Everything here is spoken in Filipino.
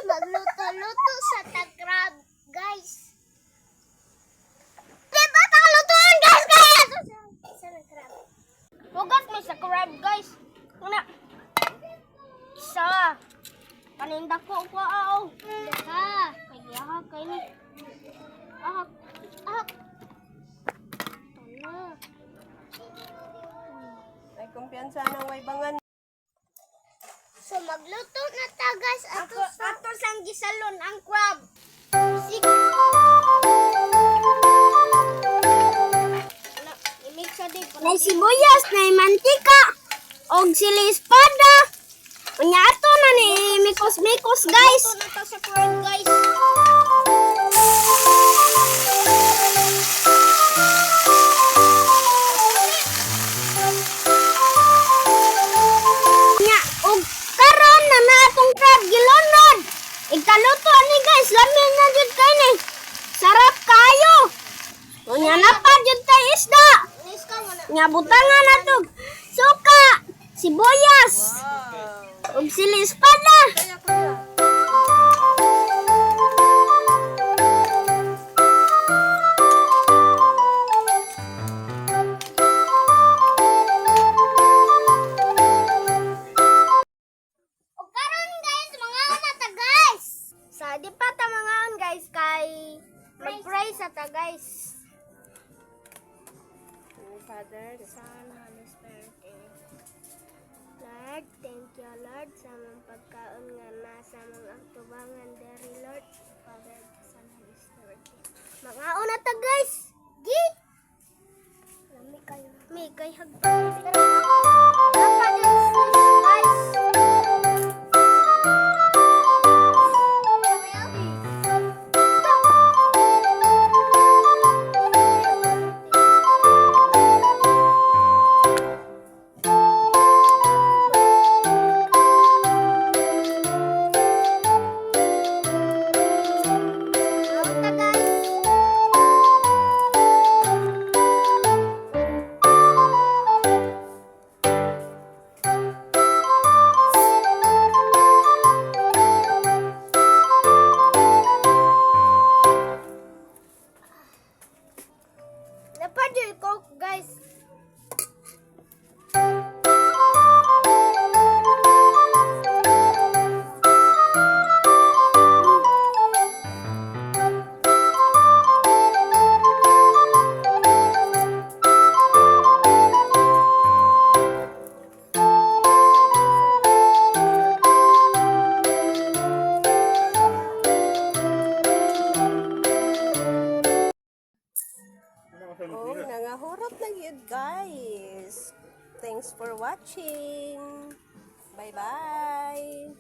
Magluto-luto sa tagrab, guys. Di ba lutuan, guys? Kaya sa tagrab. Hugas mo sa crab, guys. Una. Isa. Paninda ko aw. Daka. Kaya kay ni. Ahak. Tana. Ay kumpiyansa ng way bangan. So magluto na ta, guys. Ato sang gisalon ang crab. Sige. May sibuyas, may mantika, og sili espada. Unya ato na ni mikos-mikos, guys. Ato na ta sa crab, guys. Unya, og karon na natong crab gilunod. Ikaluto ni, guys. Lamin na jud kay ni. Sarap kayo. Unya na pa jud tay isda. Nga butangan na to. Suka, sibuyas, ug sili espada. O karon guys, mga una ta guys. Sa di pa ta mga guys kay mag-pray sa ta guys. Father, the Son, Holy Spirit. Lord, thank you, Lord, sa mga pagkaon nga nasa mga tubangan diri, Lord. Father, the Son, Holy Spirit. Mga una ta, guys. Gi! May kay hagpag. Apa guys? Napadil ko, guys. Oh, nangahurot na yun, guys. Thanks for watching. Bye-bye.